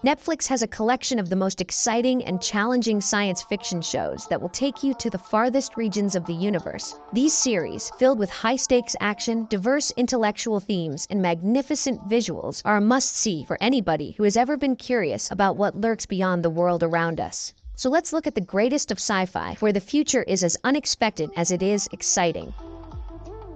Netflix has a collection of the most exciting and challenging science fiction shows that will take you to the farthest regions of the universe. These series, filled with high-stakes action, diverse intellectual themes, and magnificent visuals, are a must-see for anybody who has ever been curious about what lurks beyond the world around us. So let's look at the greatest of sci-fi, where the future is as unexpected as it is exciting.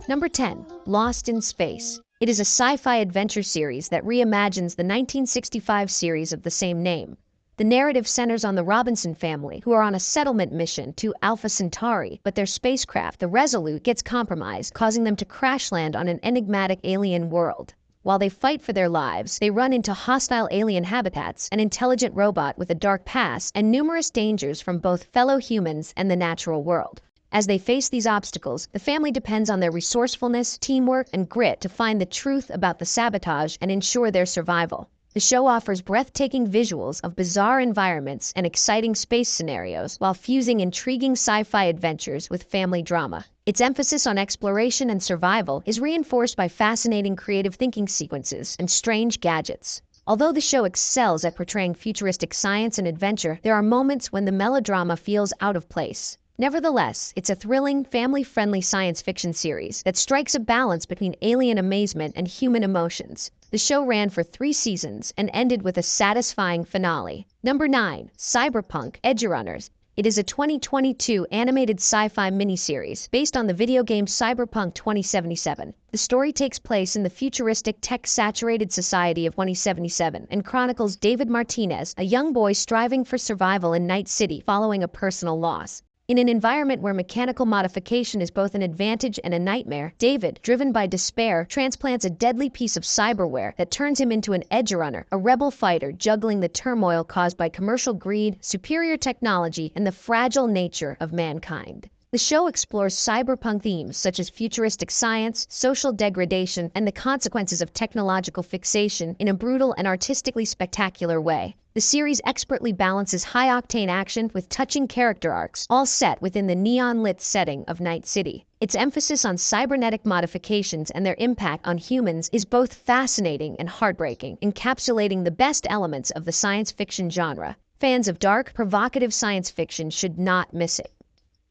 Number 10. Lost in Space. It is a sci-fi adventure series that reimagines the 1965 series of the same name. The narrative centers on the Robinson family, who are on a settlement mission to Alpha Centauri, but their spacecraft, the Resolute, gets compromised, causing them to crash land on an enigmatic alien world. While they fight for their lives, they run into hostile alien habitats, an intelligent robot with a dark past, and numerous dangers from both fellow humans and the natural world. As they face these obstacles, the family depends on their resourcefulness, teamwork, and grit to find the truth about the sabotage and ensure their survival. The show offers breathtaking visuals of bizarre environments and exciting space scenarios while fusing intriguing sci-fi adventures with family drama. Its emphasis on exploration and survival is reinforced by fascinating creative thinking sequences and strange gadgets. Although the show excels at portraying futuristic science and adventure, there are moments when the melodrama feels out of place. Nevertheless, it's a thrilling, family-friendly science fiction series that strikes a balance between alien amazement and human emotions. The show ran for 3 seasons and ended with a satisfying finale. Number 9. Cyberpunk Edgerunners. It is a 2022 animated sci-fi miniseries based on the video game Cyberpunk 2077. The story takes place in the futuristic, tech-saturated society of 2077 and chronicles David Martinez, a young boy striving for survival in Night City following a personal loss. In an environment where mechanical modification is both an advantage and a nightmare, David, driven by despair, transplants a deadly piece of cyberware that turns him into an edgerunner, a rebel fighter juggling the turmoil caused by commercial greed, superior technology, and the fragile nature of mankind. The show explores cyberpunk themes such as futuristic science, social degradation, and the consequences of technological fixation in a brutal and artistically spectacular way. The series expertly balances high-octane action with touching character arcs, all set within the neon-lit setting of Night City. Its emphasis on cybernetic modifications and their impact on humans is both fascinating and heartbreaking, encapsulating the best elements of the science fiction genre. Fans of dark, provocative science fiction should not miss it.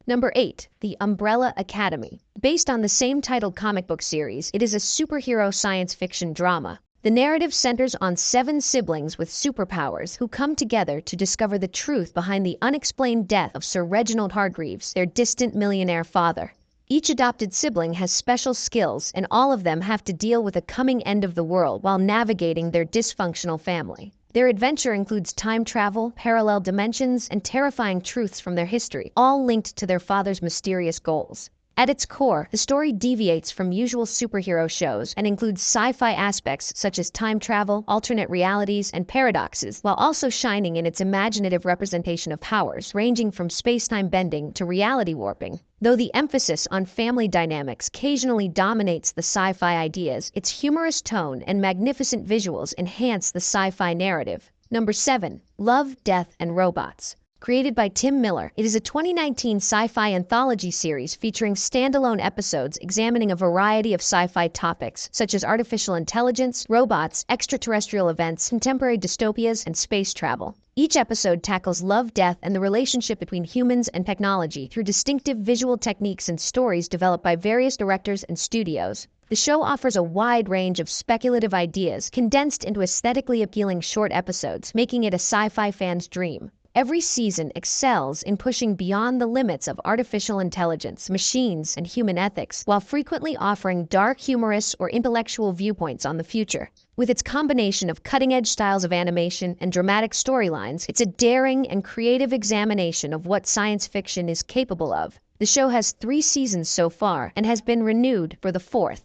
Number 8. The Umbrella Academy. Based on the same titled comic book series, it is a superhero science fiction drama. The narrative centers on 7 siblings with superpowers who come together to discover the truth behind the unexplained death of Sir Reginald Hargreaves, their distant millionaire father. Each adopted sibling has special skills, and all of them have to deal with a coming end of the world while navigating their dysfunctional family. Their adventure includes time travel, parallel dimensions, and terrifying truths from their history, all linked to their father's mysterious goals. At its core, the story deviates from usual superhero shows and includes sci-fi aspects such as time travel, alternate realities, and paradoxes, while also shining in its imaginative representation of powers, ranging from space-time bending to reality warping. Though the emphasis on family dynamics occasionally dominates the sci-fi ideas, its humorous tone and magnificent visuals enhance the sci-fi narrative. Number 7. Love, Death, and Robots. Created by Tim Miller, it is a 2019 sci-fi anthology series featuring standalone episodes examining a variety of sci-fi topics, such as artificial intelligence, robots, extraterrestrial events, contemporary dystopias, and space travel. Each episode tackles love, death, and the relationship between humans and technology through distinctive visual techniques and stories developed by various directors and studios. The show offers a wide range of speculative ideas condensed into aesthetically appealing short episodes, making it a sci-fi fan's dream. Every season excels in pushing beyond the limits of artificial intelligence, machines, and human ethics, while frequently offering dark, humorous, or intellectual viewpoints on the future. With its combination of cutting-edge styles of animation and dramatic storylines, it's a daring and creative examination of what science fiction is capable of. The show has 3 seasons so far and has been renewed for the 4th.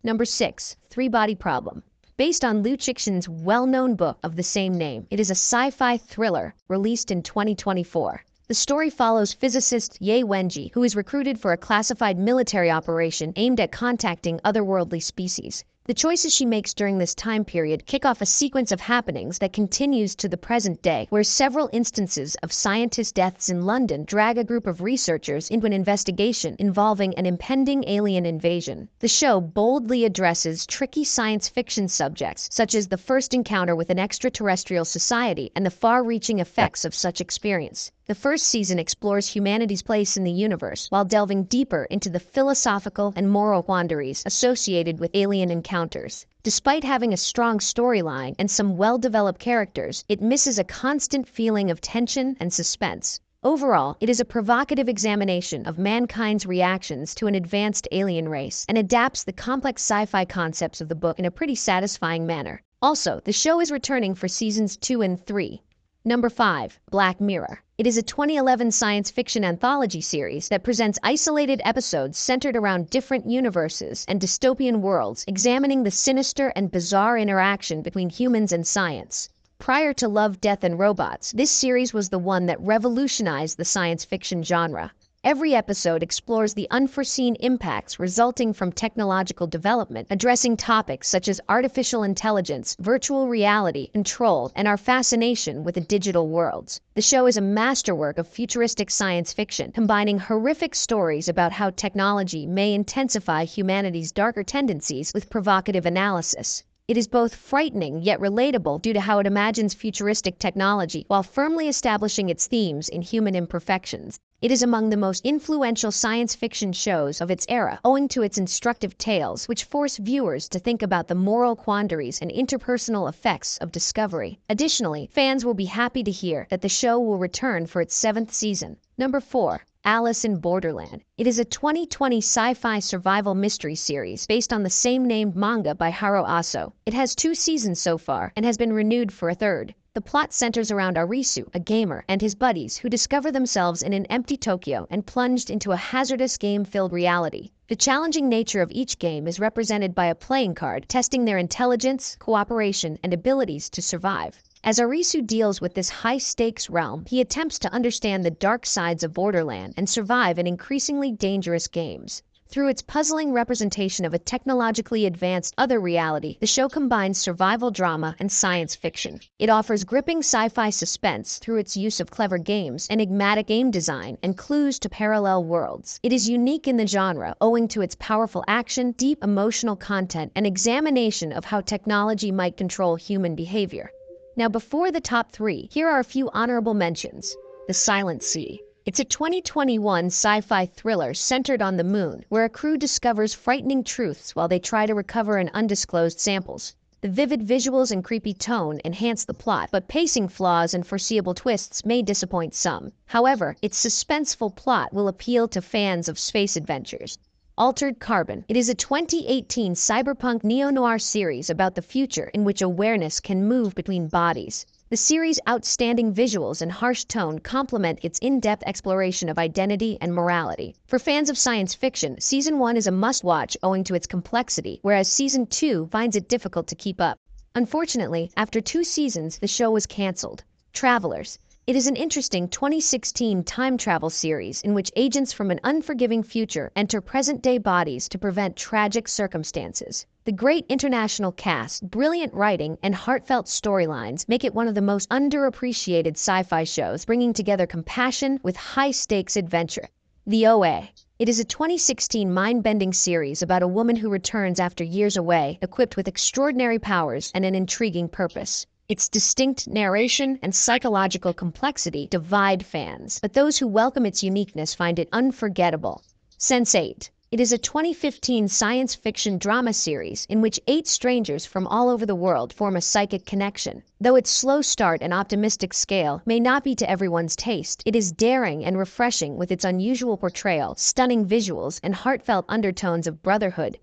Number 6. Three-Body Problem. Based on Liu Cixin's well-known book of the same name, it is a sci-fi thriller released in 2024. The story follows physicist Ye Wenji, who is recruited for a classified military operation aimed at contacting otherworldly species. The choices she makes during this time period kick off a sequence of happenings that continues to the present day, where several instances of scientist deaths in London drag a group of researchers into an investigation involving an impending alien invasion. The show boldly addresses tricky science fiction subjects, such as the first encounter with an extraterrestrial society and the far-reaching effects of such experience. The first season explores humanity's place in the universe while delving deeper into the philosophical and moral quandaries associated with alien encounters. Despite having a strong storyline and some well-developed characters, it misses a constant feeling of tension and suspense. Overall, it is a provocative examination of mankind's reactions to an advanced alien race and adapts the complex sci-fi concepts of the book in a pretty satisfying manner. Also, the show is returning for seasons 2 and 3. Number 5. Black Mirror. It is a 2011 science fiction anthology series that presents isolated episodes centered around different universes and dystopian worlds, examining the sinister and bizarre interaction between humans and science. Prior to Love, Death, and Robots, this series was the one that revolutionized the science fiction genre. Every episode explores the unforeseen impacts resulting from technological development, addressing topics such as artificial intelligence, virtual reality, control, and our fascination with the digital worlds. The show is a masterwork of futuristic science fiction, combining horrific stories about how technology may intensify humanity's darker tendencies with provocative analysis. It is both frightening yet relatable due to how it imagines futuristic technology while firmly establishing its themes in human imperfections. It is among the most influential science fiction shows of its era, owing to its instructive tales, which force viewers to think about the moral quandaries and interpersonal effects of discovery. Additionally, fans will be happy to hear that the show will return for its 7th season. Number 4. Alice in Borderland. It is a 2020 sci-fi survival mystery series based on the same-named manga by Haro Aso. It has 2 seasons so far and has been renewed for a 3rd. The plot centers around Arisu, a gamer, and his buddies who discover themselves in an empty Tokyo and plunged into a hazardous game-filled reality. The challenging nature of each game is represented by a playing card, testing their intelligence, cooperation, and abilities to survive. As Arisu deals with this high-stakes realm, he attempts to understand the dark sides of Borderland and survive in increasingly dangerous games. Through its puzzling representation of a technologically advanced other reality, the show combines survival drama and science fiction. It offers gripping sci-fi suspense through its use of clever games, enigmatic game design, and clues to parallel worlds. It is unique in the genre, owing to its powerful action, deep emotional content, and examination of how technology might control human behavior. Now, before the top 3, here are a few honorable mentions. The Silent Sea. It's a 2021 sci-fi thriller centered on the moon, where a crew discovers frightening truths while they try to recover an undisclosed samples. The vivid visuals and creepy tone enhance the plot, but pacing flaws and foreseeable twists may disappoint some. However, its suspenseful plot will appeal to fans of space adventures. Altered Carbon. It is a 2018 cyberpunk neo-noir series about the future in which awareness can move between bodies. The series' outstanding visuals and harsh tone complement its in-depth exploration of identity and morality. For fans of science fiction, Season 1 is a must-watch owing to its complexity, whereas Season 2 finds it difficult to keep up. Unfortunately, after 2 seasons, the show was cancelled. Travelers. It is an interesting 2016 time travel series in which agents from an unforgiving future enter present-day bodies to prevent tragic circumstances. The great international cast, brilliant writing, and heartfelt storylines make it one of the most underappreciated sci-fi shows, bringing together compassion with high-stakes adventure. The OA. It is a 2016 mind-bending series about a woman who returns after years away, equipped with extraordinary powers and an intriguing purpose. Its distinct narration and psychological complexity divide fans, but those who welcome its uniqueness find it unforgettable. Sense8. It is a 2015 science fiction drama series in which 8 strangers from all over the world form a psychic connection. Though its slow start and optimistic scale may not be to everyone's taste, it is daring and refreshing with its unusual portrayal, stunning visuals, and heartfelt undertones of brotherhood.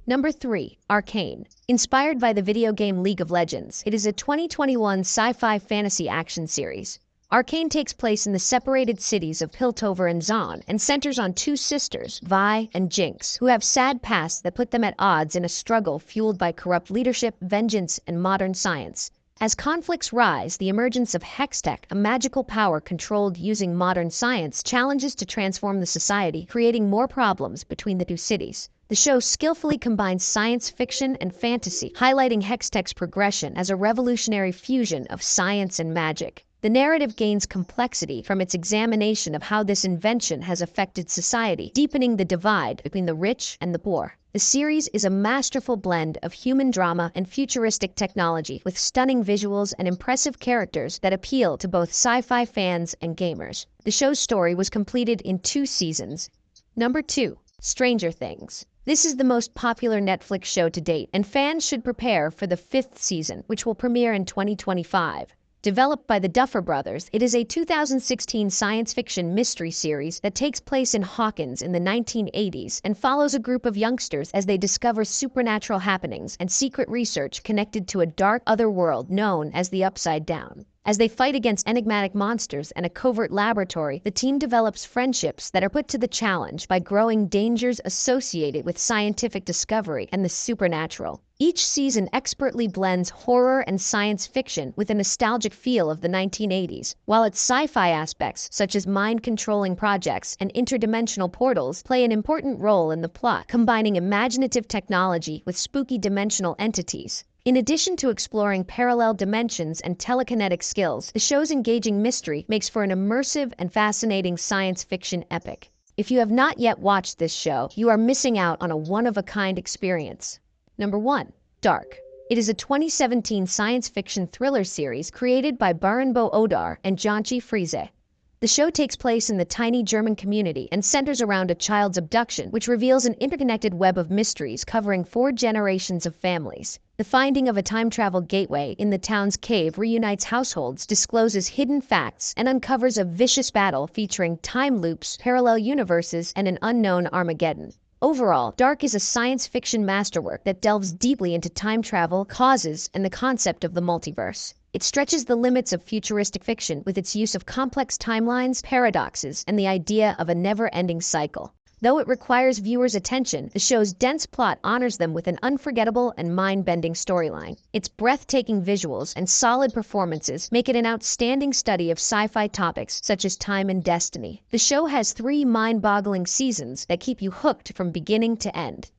Number 3. Arcane. Inspired by the video game League of Legends, it is a 2021 sci-fi fantasy action series. Arcane takes place in the separated cities of Piltover and Zaun and centers on 2 sisters, Vi and Jinx, who have sad pasts that put them at odds in a struggle fueled by corrupt leadership, vengeance, and modern science. As conflicts rise, the emergence of Hextech, a magical power controlled using modern science, challenges to transform the society, creating more problems between the 2 cities. The show skillfully combines science fiction and fantasy, highlighting Hextech's progression as a revolutionary fusion of science and magic. The narrative gains complexity from its examination of how this invention has affected society, deepening the divide between the rich and the poor. The series is a masterful blend of human drama and futuristic technology, with stunning visuals and impressive characters that appeal to both sci-fi fans and gamers. The show's story was completed in 2 seasons. Number 2. Stranger Things. This is the most popular Netflix show to date, and fans should prepare for the 5th season, which will premiere in 2025. Developed by the Duffer Brothers, it is a 2016 science fiction mystery series that takes place in Hawkins in the 1980s and follows a group of youngsters as they discover supernatural happenings and secret research connected to a dark other world known as the Upside Down. As they fight against enigmatic monsters and a covert laboratory, the team develops friendships that are put to the challenge by growing dangers associated with scientific discovery and the supernatural. Each season expertly blends horror and science fiction with a nostalgic feel of the 1980s, while its sci-fi aspects, such as mind-controlling projects and interdimensional portals, play an important role in the plot, combining imaginative technology with spooky dimensional entities. In addition to exploring parallel dimensions and telekinetic skills, the show's engaging mystery makes for an immersive and fascinating science fiction epic. If you have not yet watched this show, you are missing out on a one-of-a-kind experience. Number 1. Dark. It is a 2017 science fiction thriller series created by Baranbo Odar and Janchi Friese. The show takes place in the tiny German community and centers around a child's abduction, which reveals an interconnected web of mysteries covering 4 generations of families. The finding of a time travel gateway in the town's cave reunites households, discloses hidden facts, and uncovers a vicious battle featuring time loops, parallel universes, and an unknown Armageddon. Overall, Dark is a science fiction masterwork that delves deeply into time travel, causes, and the concept of the multiverse. It stretches the limits of futuristic fiction with its use of complex timelines, paradoxes, and the idea of a never-ending cycle. Though it requires viewers' attention, the show's dense plot honors them with an unforgettable and mind-bending storyline. Its breathtaking visuals and solid performances make it an outstanding study of sci-fi topics such as time and destiny. The show has 3 mind-boggling seasons that keep you hooked from beginning to end.